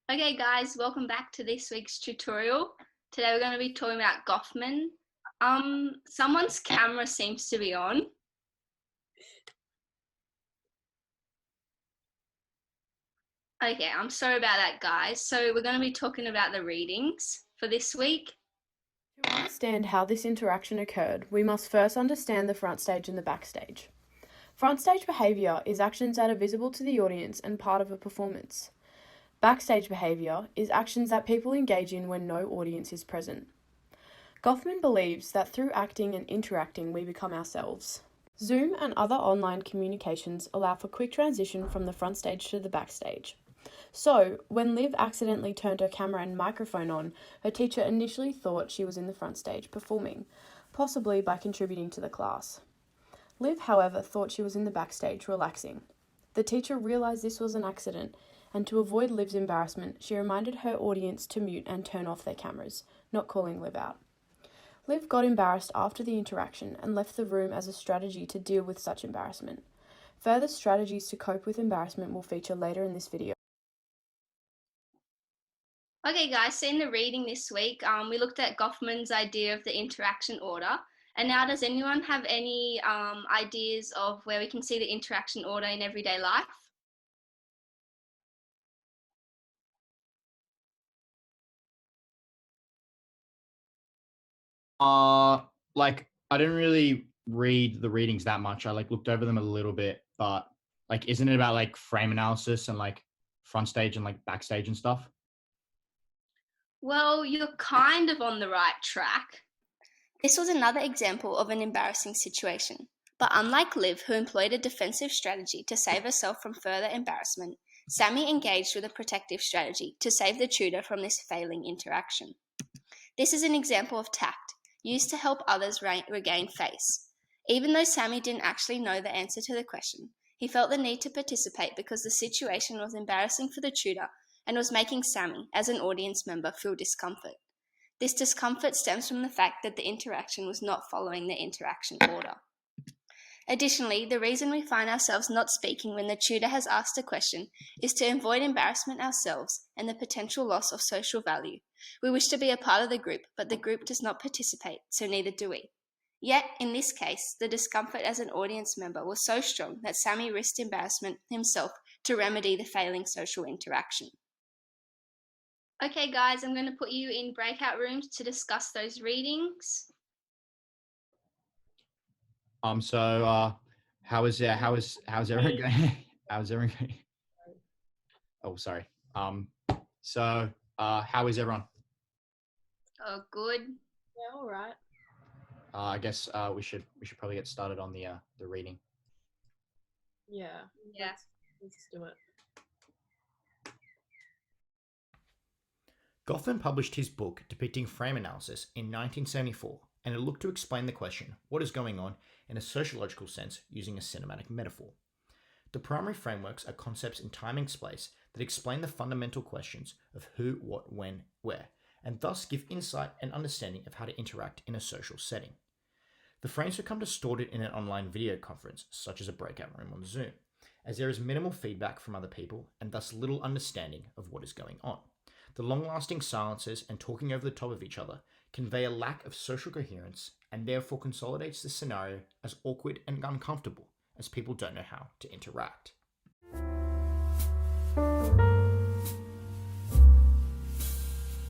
Okay guys, welcome back to this week's tutorial. Today we're going to be talking about Goffman. Someone's camera seems to be on. Okay, I'm sorry about that guys. So we're going to be talking about the readings for this week. To understand how this interaction occurred, we must first understand the front stage and the backstage. Front stage behaviour is actions that are visible to the audience and part of a performance. Backstage behaviour is actions that people engage in when no audience is present. Goffman believes that through acting and interacting we become ourselves. Zoom and other online communications allow for quick transition from the front stage to the backstage. So, when Liv accidentally turned her camera and microphone on, her teacher initially thought she was in the front stage performing, possibly by contributing to the class. Liv, however, thought she was in the backstage relaxing. The teacher realised this was an accident, and to avoid Liv's embarrassment, she reminded her audience to mute and turn off their cameras, not calling Liv out. Liv got embarrassed after the interaction and left the room as a strategy to deal with such embarrassment. Further strategies to cope with embarrassment will feature later in this video. Okay guys, so in the reading this week, we looked at Goffman's idea of the interaction order. And now does anyone have any ideas of where we can see the interaction order in everyday life? I didn't really read the readings that much. I looked over them a little bit, but isn't it about frame analysis and front stage and backstage and stuff? Well, you're kind of on the right track. This was another example of an embarrassing situation. But unlike Liv, who employed a defensive strategy to save herself from further embarrassment, Sammy engaged with a protective strategy to save the tutor from this failing interaction. This is an example of tact, used to help others regain face. Even though Sammy didn't actually know the answer to the question, he felt the need to participate because the situation was embarrassing for the tutor and was making Sammy, as an audience member, feel discomfort. This discomfort stems from the fact that the interaction was not following the interaction order. Additionally, the reason we find ourselves not speaking when the tutor has asked a question is to avoid embarrassment ourselves and the potential loss of social value. We wish to be a part of the group, but the group does not participate, so neither do we. Yet, in this case, the discomfort as an audience member was so strong that Sammy risked embarrassment himself to remedy the failing social interaction. Okay guys, I'm going to put you in breakout rooms to discuss those readings. How's everyone going? How's everyone going? Oh, sorry. How is everyone? Oh, good. Yeah, all right. I guess we should probably get started on the reading. Yeah. Let's do it. Goffman published his book depicting frame analysis in 1974, and it looked to explain the question, what is going on, in a sociological sense using a cinematic metaphor. The primary frameworks are concepts in time and space that explain the fundamental questions of who, what, when, where, and thus give insight and understanding of how to interact in a social setting. The frames become distorted in an online video conference, such as a breakout room on Zoom, as there is minimal feedback from other people and thus little understanding of what is going on. The long-lasting silences and talking over the top of each other convey a lack of social coherence and therefore consolidates the scenario as awkward and uncomfortable, as people don't know how to interact.